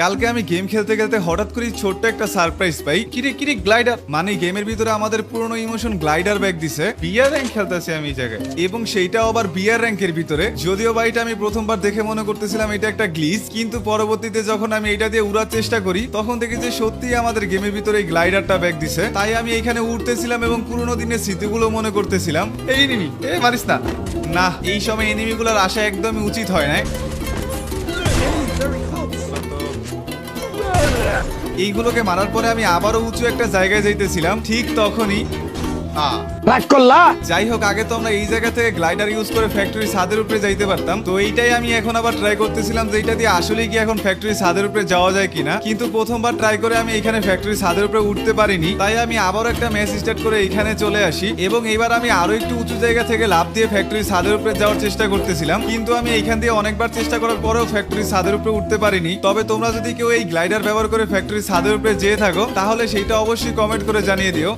কালকে আমি গেম খেলতে খেলতে হঠাৎ করে ছোট্ট একটা সারপ্রাইজ পাই। কিরে কিরে গ্লাইডার, মানে গেমের ভিতরে আমাদের পুরনো ইমোশন গ্লাইডার ব্যাগ দিছে। বিয়ার র্যাঙ্ক খেলতেছি আমি এই জায়গায়, এবং সেইটাও আবার বিয়ার র্যাঙ্কের ভিতরে। যদিও বা এটা আমি প্রথমবার দেখে মনে করতেছিলাম এটা একটা গ্লিচ, কিন্তু পরবর্তীতে যখন আমি এটা দিয়ে উড়ার চেষ্টা করি তখন দেখি যে সত্যিই আমাদের গেমের ভিতরে এই গ্লাইডারটা ব্যাগ দিছে। তাই আমি এখানে উঠতেছিলাম এবং পুরোনো দিনের স্মৃতিগুলো মনে করতেছিলাম। এই এনিমি, মারিস না। না, এই সময় এনিমিগুলোর আসা একদমই উচিত হয় না। এইগুলোকে মারার পরে আমি আবারও উঁচু একটা জায়গায় যাইতেছিলাম, ঠিক তখনই যাই হোক, আগে তো আমরা এই জায়গা থেকে গ্লাইডার ইউজ করে ফ্যাক্টরি ছাদের উপরে যাইতে পারতাম। তো এইটাই আমি এখন আবার ট্রাই করতেছিলাম যে এটা দিয়ে আসলে কি এখন ফ্যাক্টরি ছাদের উপরে যাওয়া যায় কিনা। কিন্তু প্রথমবার ট্রাই করে আমি এখানে ফ্যাক্টরি ছাদের উপরে উঠতে পারিনি। তাই আমি আবারও একটা ম্যাচ স্টার্ট করে এখানে চলে আসি, এবং এবার আমি আরো একটু উঁচু জায়গা থেকে লাফ দিয়ে ফ্যাক্টরি ছাদের উপরে যাওয়ার চেষ্টা করতেছিলাম। কিন্তু আমি এইখান দিয়ে অনেকবার চেষ্টা করার পরেও ফ্যাক্টরি ছাদের উপরে উঠতে পারিনি। তবে তোমরা যদি কেউ এই গ্লাইডার ব্যবহার করে ফ্যাক্টরি ছাদের উপরে যেয়ে থাকো তাহলে সেইটা অবশ্যই কমেন্ট করে জানিয়ে দিও।